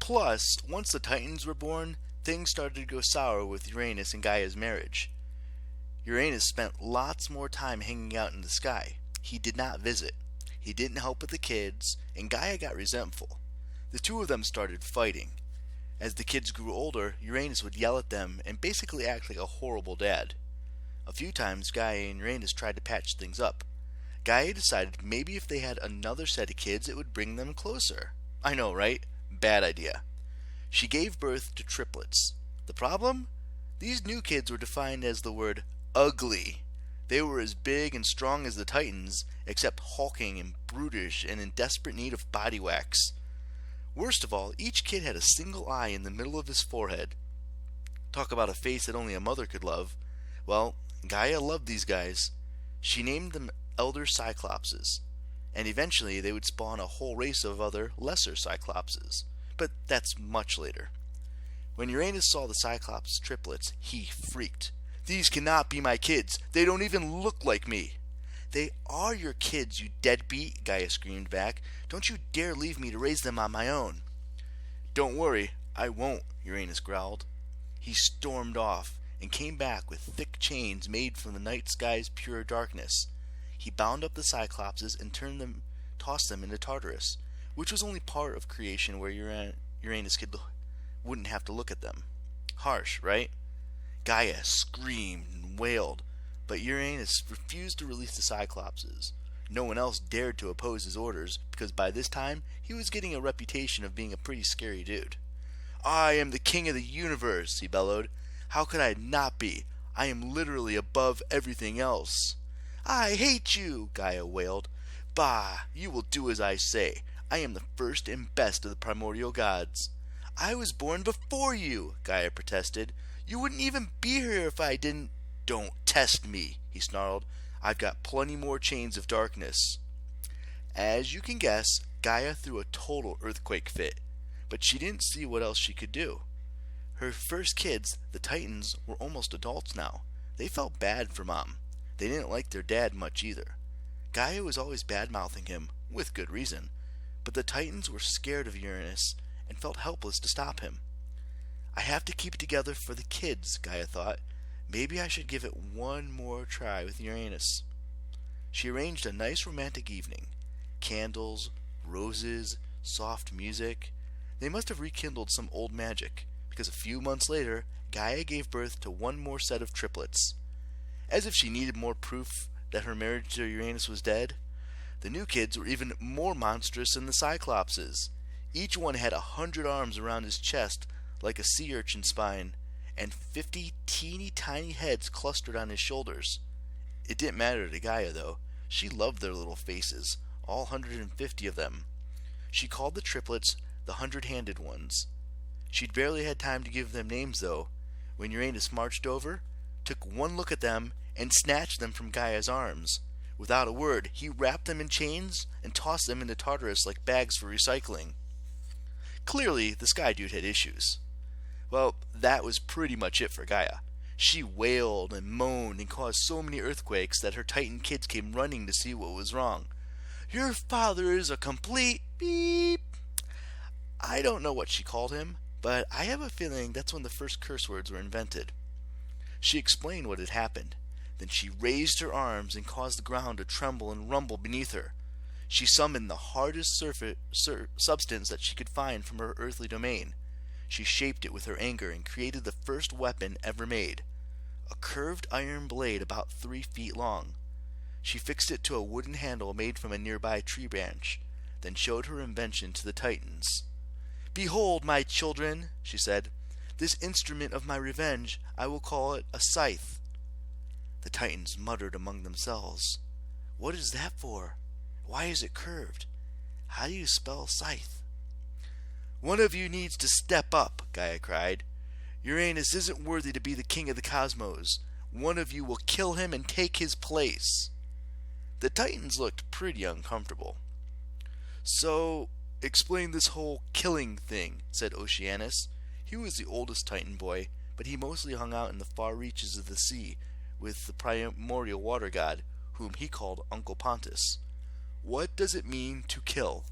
Plus, once the Titans were born, things started to go sour with Uranus and Gaia's marriage. Uranus spent lots more time hanging out in the sky. He did not visit. He didn't help with the kids, and Gaia got resentful. The two of them started fighting. As the kids grew older, Uranus would yell at them and basically act like a horrible dad. A few times, Gaia and Uranus tried to patch things up. Gaia decided maybe if they had another set of kids, it would bring them closer. I know, right? Bad idea. She gave birth to triplets. The problem? These new kids were defined as the word ugly. They were as big and strong as the Titans, except hulking and brutish and in desperate need of body wax. Worst of all, each kid had a single eye in the middle of his forehead. Talk about a face that only a mother could love. Well, Gaia loved these guys. She named them Elder Cyclopses, and eventually they would spawn a whole race of other lesser Cyclopses. But that's much later. When Uranus saw the Cyclops triplets, he freaked. "These cannot be my kids. They don't even look like me." "They are your kids, you deadbeat," Gaia screamed back. "Don't you dare leave me to raise them on my own." "Don't worry, I won't," Uranus growled. He stormed off and came back with thick chains made from the night sky's pure darkness. He bound up the Cyclopses and tossed them into Tartarus, which was only part of creation where Uranus wouldn't have to look at them. Harsh, right? Gaia screamed and wailed, but Uranus refused to release the Cyclopses. No one else dared to oppose his orders, because by this time he was getting a reputation of being a pretty scary dude. "I am the king of the universe," he bellowed. "How could I not be? I am literally above everything else." "I hate you," Gaia wailed. "Bah, you will do as I say. I am the first and best of the primordial gods." "I was born before you," Gaia protested. "You wouldn't even be here if I didn't—" "Don't test me," he snarled. "I've got plenty more chains of darkness." As you can guess, Gaia threw a total earthquake fit, but she didn't see what else she could do. Her first kids, the Titans, were almost adults now. They felt bad for Mom. They didn't like their dad much either. Gaia was always bad-mouthing him, with good reason, but the Titans were scared of Uranus and felt helpless to stop him. "I have to keep it together for the kids," Gaia thought. "Maybe I should give it one more try with Uranus." She arranged a nice romantic evening. Candles, roses, soft music. They must have rekindled some old magic, because a few months later, Gaia gave birth to one more set of triplets. As if she needed more proof that her marriage to Uranus was dead, the new kids were even more monstrous than the Cyclopses. Each one had 100 arms around his chest like a sea urchin's spine, and 50 teeny tiny heads clustered on his shoulders. It didn't matter to Gaia, though. She loved their little faces, all 150 of them. She called the triplets the 100-handed ones. She'd barely had time to give them names, though, when Uranus marched over, took one look at them, and snatched them from Gaia's arms. Without a word, he wrapped them in chains and tossed them into Tartarus like bags for recycling. Clearly, the Sky Dude had issues. Well, that was pretty much it for Gaia. She wailed and moaned and caused so many earthquakes that her Titan kids came running to see what was wrong. "Your father is a complete beep." I don't know what she called him, but I have a feeling that's when the first curse words were invented. She explained what had happened. Then she raised her arms and caused the ground to tremble and rumble beneath her. She summoned the hardest substance that she could find from her earthly domain. She shaped it with her anger and created the first weapon ever made, a curved iron blade about 3 feet long. She fixed it to a wooden handle made from a nearby tree branch, then showed her invention to the Titans. "Behold, my children," she said, "this instrument of my revenge. I will call it a scythe." The Titans muttered among themselves. "What is that for? Why is it curved? How do you spell scythe?" "One of you needs to step up," Gaia cried. "Uranus isn't worthy to be the king of the cosmos. One of you will kill him and take his place." The Titans looked pretty uncomfortable. "So, explain this whole killing thing," said Oceanus. He was the oldest Titan boy, but he mostly hung out in the far reaches of the sea with the primordial water god, whom he called Uncle Pontus. "What does it mean to kill?"